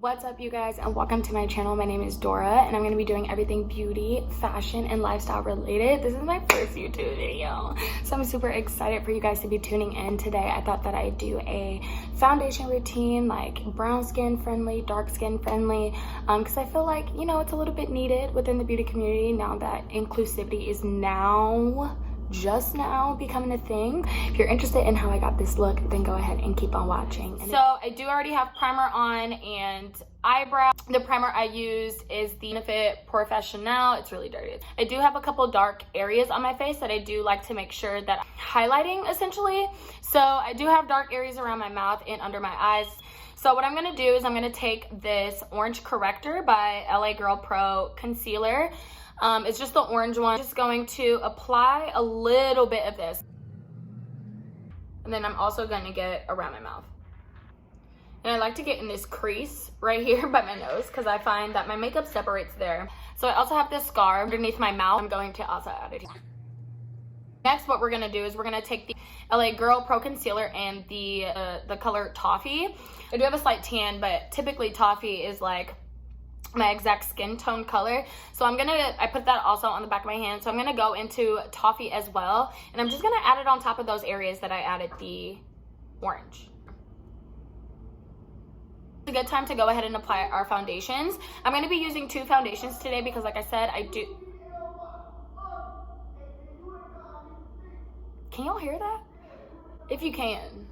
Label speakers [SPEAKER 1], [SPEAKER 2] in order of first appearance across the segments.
[SPEAKER 1] What's up, you guys, and welcome to my channel. My name is Dora, and I'm going to be doing everything beauty, fashion, and lifestyle related. This is my first YouTube video, so I'm super excited for you guys to be tuning in today. I thought that I'd do a foundation routine, like brown skin friendly, dark skin friendly, because I feel like, you know, it's a little bit needed within the beauty community now that inclusivity is just now becoming a thing. If you're interested in how I got this look, then go ahead and keep on watching. So I do already have primer on and eyebrow. The primer I used is the Benefit Professional. It's really dirty. I do have a couple dark areas on my face that I do like to make sure that I'm highlighting, essentially. So I do have dark areas around my mouth and under my eyes. So what I'm going to do is I'm going to take this Orange Corrector by LA Girl Pro Concealer. It's just the orange one. I'm just going to apply a little bit of this. And then I'm also going to get around my mouth. And I like to get in this crease right here by my nose because I find that my makeup separates there. So I also have this scar underneath my mouth. I'm going to also add it here. Next, what we're going to do is we're going to take the LA Girl Pro Concealer and the color Toffee. I do have a slight tan, but typically Toffee is like my exact skin tone color. So I put that also on the back of my hand. So I'm gonna go into Toffee as well. And I'm just gonna add it on top of those areas that I added the orange. It's a good time to go ahead and apply our foundations. I'm gonna be using two foundations today because, like I said, Can y'all hear that? If you can.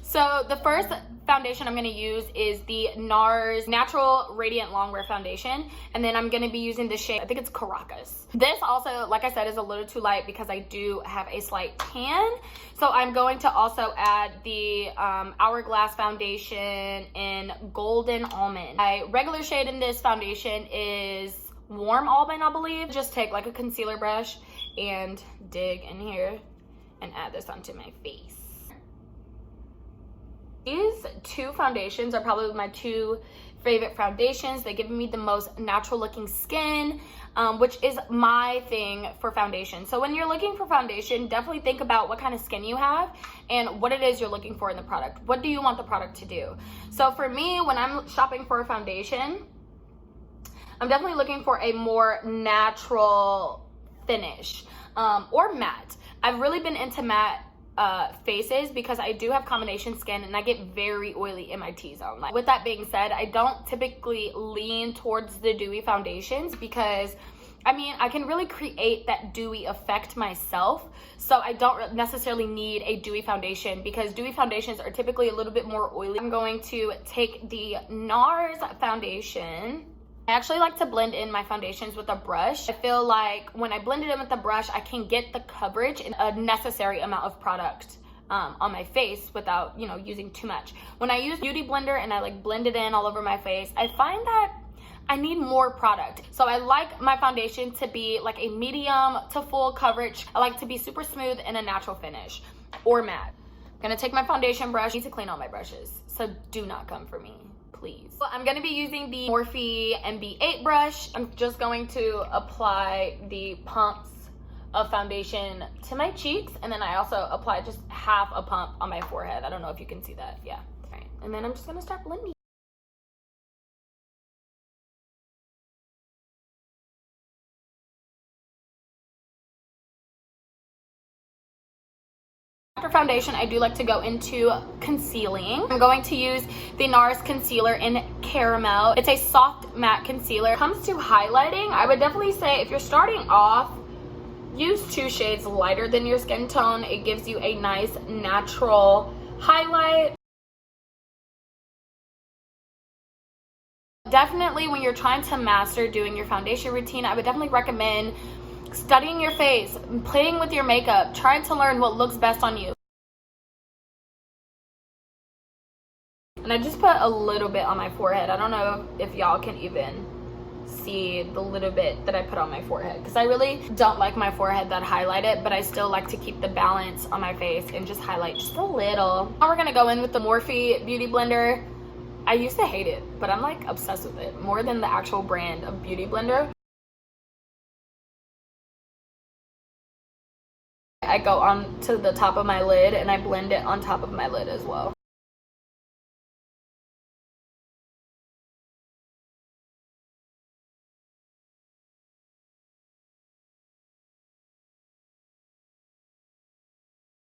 [SPEAKER 1] So the first foundation I'm going to use is the NARS Natural Radiant Longwear Foundation. And then I'm going to be using the shade, I think it's Caracas. This also, like I said, is a little too light because I do have a slight tan. So I'm going to also add the Hourglass Foundation in Golden Almond. My regular shade in this foundation is Warm Almond, I believe. Just take like a concealer brush and dig in here and add this onto my face. These two foundations are probably my two favorite foundations. They give me the most natural looking skin, which is my thing for foundation. So when you're looking for foundation, definitely think about what kind of skin you have and what it is you're looking for in the product. What do you want the product to do? So for me, when I'm shopping for a foundation, I'm definitely looking for a more natural finish or matte. I've really been into matte faces because I do have combination skin and I get very oily in my T-zone. Like, with that being said, I don't typically lean towards the dewy foundations because I mean, I can really create that dewy effect myself. So I don't necessarily need a dewy foundation because dewy foundations are typically a little bit more oily. I'm going to take the NARS foundation. I actually like to blend in my foundations with a brush. I feel like when I blend it in with the brush, I can get the coverage and a necessary amount of product on my face without, you know, using too much. When I use Beauty Blender and I like blend it in all over my face, I find that I need more product. So I like my foundation to be like a medium to full coverage. I like to be super smooth and a natural finish or matte. I'm gonna take my foundation brush. I need to clean all my brushes, so do not come for me, please. Well, I'm going to be using the Morphe MB8 brush. I'm just going to apply the pumps of foundation to my cheeks, and then I also apply just half a pump on my forehead. I don't know if you can see that. Yeah. All right. And then I'm just going to start blending. After foundation, I do like to go into concealing. I'm going to use the NARS concealer in Caramel. It's a soft matte concealer. When it comes to highlighting, I would definitely say if you're starting off, use two shades lighter than your skin tone. It gives you a nice natural highlight. Definitely when you're trying to master doing your foundation routine, I would definitely recommend studying your face, playing with your makeup, trying to learn what looks best on you. And I just put a little bit on my forehead. I don't know if y'all can even see the little bit that I put on my forehead because I really don't like my forehead that highlighted, but I still like to keep the balance on my face and just highlight just a little. Now we're gonna go in with the Morphe Beauty Blender. I used to hate it, but I'm like obsessed with it more than the actual brand of Beauty Blender. I go on to the top of my lid and I blend it on top of my lid as well.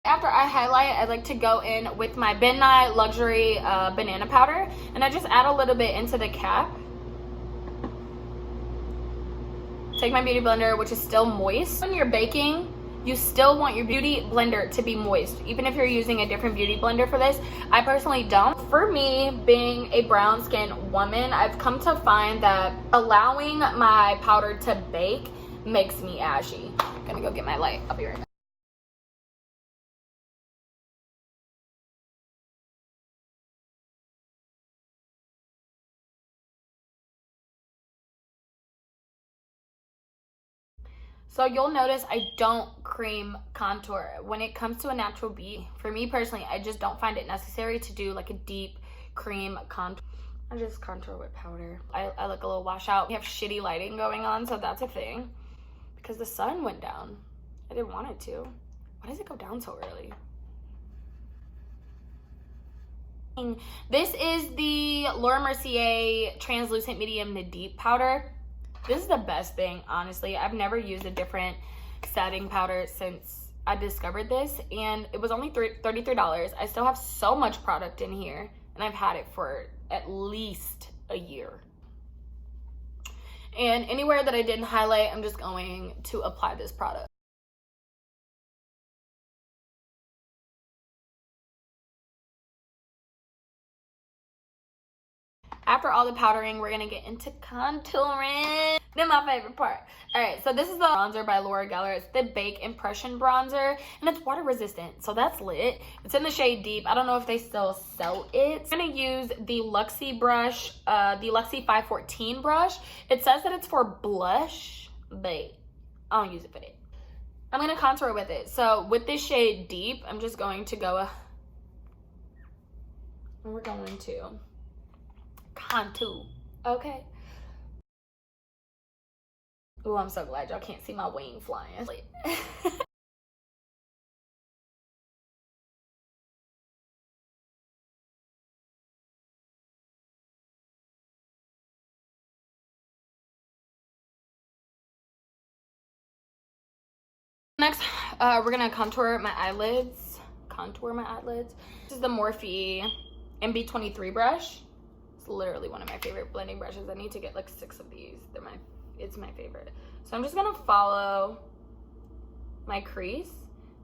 [SPEAKER 1] After I highlight, I like to go in with my Midnight Luxury banana powder, and I just add a little bit into the cap. Take my beauty blender, which is still moist. When you're baking, you still want your beauty blender to be moist, even if you're using a different beauty blender for this. I personally don't. For me, being a brown skinned woman, I've come to find that allowing my powder to bake makes me ashy. I'm gonna go get my light. I'll be right back. So you'll notice I don't cream contour. When it comes to a natural beat, for me personally, I just don't find it necessary to do like a deep cream contour. I just contour with powder. I look a little washed out. We have shitty lighting going on, so that's a thing. Because the sun went down. I didn't want it to. Why does it go down so early? This is the Laura Mercier Translucent Medium to Deep Powder. This is the best thing, honestly. I've never used a different setting powder since I discovered this, and it was only $33. I still have so much product in here, and I've had it for at least a year. And anywhere that I didn't highlight, I'm just going to apply this product. After all the powdering, we're gonna get into contouring. Then my favorite part. All right, so this is the bronzer by Laura Geller. It's the Bake Impression Bronzer, and it's water resistant, so that's lit. It's in the shade Deep. I don't know if they still sell it. I'm gonna use the Luxie brush, the Luxie 514 brush. It says that it's for blush, but I don't use it for that. I'm gonna contour with it. So with this shade Deep, I'm just going to go, we're going to contour, okay? Oh, I'm so glad y'all can't see my wing flying. Next, we're gonna contour my eyelids. This is the Morphe MB23 brush. It's literally one of my favorite blending brushes. I need to get like 6 of these. It's my favorite. So I'm just gonna follow my crease.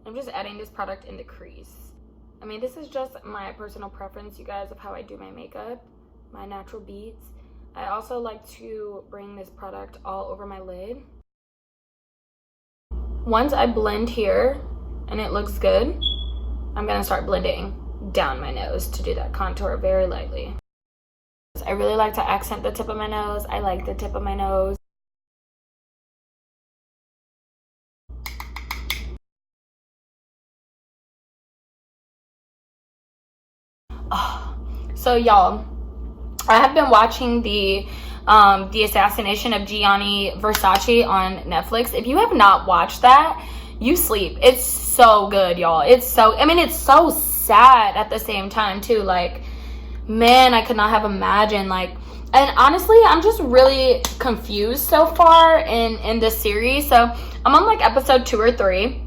[SPEAKER 1] I'm just adding this product in the crease. I mean, this is just my personal preference, you guys, of how I do my makeup, my natural beats. I also like to bring this product all over my lid. Once I blend here and it looks good, I'm gonna start blending down my nose to do that contour very lightly. I really like to accent the tip of my nose. I like the tip of my nose. Oh. So y'all, I have been watching the assassination of Gianni Versace on Netflix. If you have not watched that, you sleep. It's so good, y'all. It's so sad at the same time too. Like, man, I could not have imagined, like, and honestly, I'm just really confused so far in this series. So I'm on like episode 2 or 3.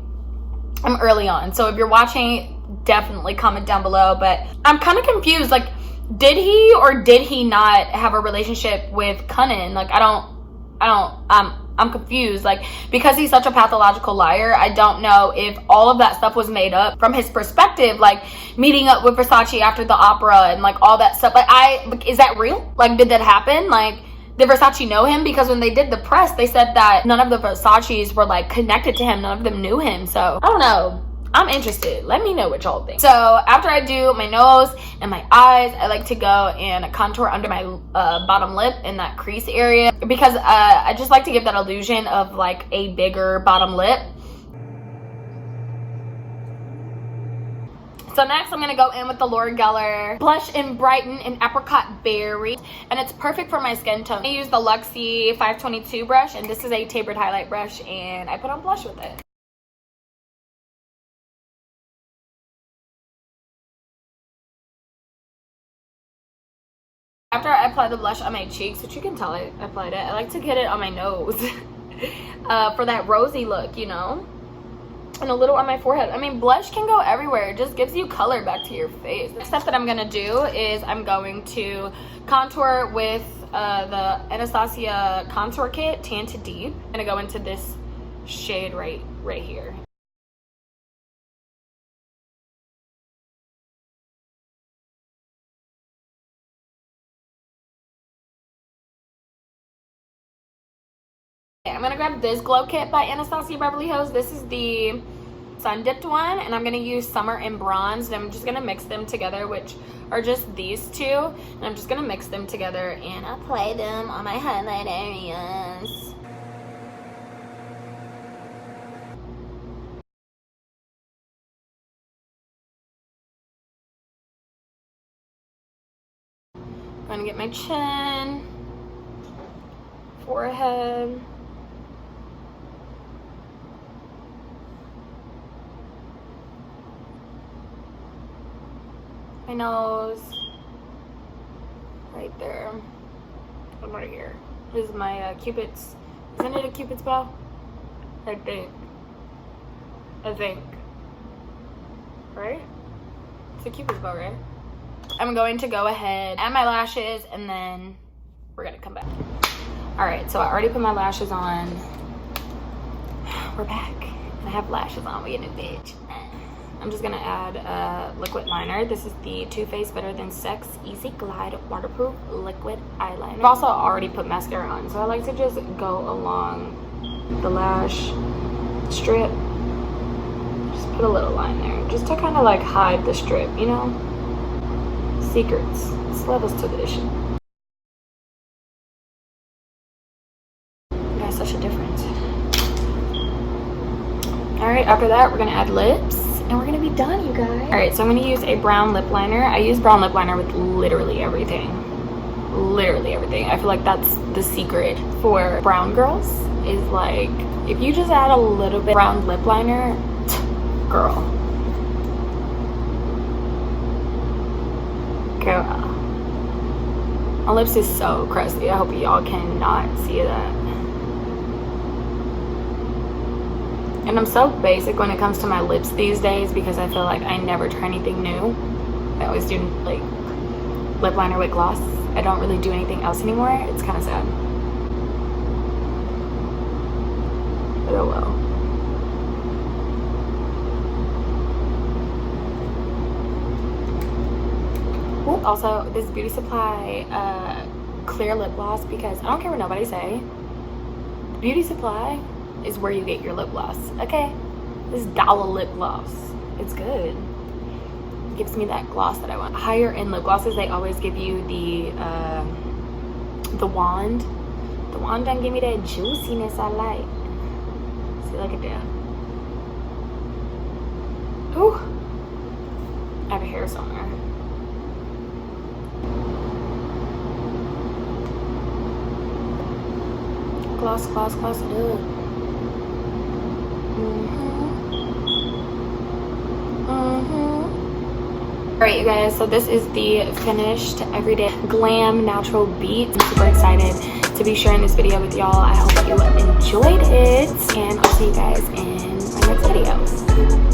[SPEAKER 1] I'm early on, so if you're watching, definitely comment down below. But I'm kind of confused, like, did he or did he not have a relationship with Cunnin? Like, I'm confused, like, because he's such a pathological liar. I don't know if all of that stuff was made up from his perspective, like meeting up with Versace after the opera and like all that stuff. Like, is that real? Like, did that happen? Like, did Versace know him? Because when they did the press, they said that none of the Versaces were like connected to him. None of them knew him. So I don't know. I'm interested. Let me know what y'all think. So after I do my nose and my eyes, I like to go and contour under my bottom lip in that crease area, because I just like to give that illusion of like a bigger bottom lip. So next I'm gonna go in with the Laura Geller Blush and Brighten in Apricot Berry, and it's perfect for my skin tone. I use the Luxie 522 brush, and this is a tapered highlight brush, and I put on blush with it. After I apply the blush on my cheeks, which you can tell I applied it, I like to get it on my nose for that rosy look, you know? And a little on my forehead. I mean, blush can go everywhere. It just gives you color back to your face. The step that I'm gonna do is I'm going to contour with the Anastasia Contour Kit, Tan to Deep. I'm gonna go into this shade right here. I'm gonna grab this glow kit by Anastasia Beverly Hills. This is the sun dipped one, and I'm gonna use Summer and Bronze, and I'm just gonna mix them together, which are just these two, and I'm just gonna mix them together and apply them on my highlight areas. I'm gonna get my chin, forehead, my nose, right there, and right here. This is my Cupid's, isn't it a Cupid's bow? I think, right? It's a Cupid's bow, right? I'm going to go ahead, add my lashes, and then we're gonna come back. All right, so I already put my lashes on. We're back. I have lashes on, we a new bitch. I'm just gonna add a liquid liner. This is the Too Faced Better Than Sex Easy Glide Waterproof Liquid Eyeliner. I've also already put mascara on, so I like to just go along the lash strip. Just put a little line there, just to kind of like hide the strip, you know? Secrets. It's levels to this shit. Yeah, such a difference. All right, after that, we're gonna add lips. And we're gonna be done, you guys. All right, so I'm gonna use a brown lip liner. I use brown lip liner with literally everything. Literally everything. I feel like that's the secret for brown girls, is like, if you just add a little bit brown lip liner, girl. My lips is so crusty. I hope y'all cannot see that. And I'm so basic when it comes to my lips these days because I feel like I never try anything new. I always do like lip liner with gloss. I don't really do anything else anymore. It's kind of sad. But oh well. Ooh, also, this Beauty Supply clear lip gloss, because I don't care what nobody say. Beauty Supply is where you get your lip gloss, okay? This dollar lip gloss, it's good. It gives me that gloss that I want. Higher end lip glosses, they always give you the wand. The wand doesn't give me that juiciness I like. See, look at that. Ooh, I have a hair somewhere. Gloss, gloss, gloss it up. Alright, you guys, so this is the finished Everyday Glam Natural Beat. I'm super excited to be sharing this video with y'all. I hope you enjoyed it, and I'll see you guys in my next video.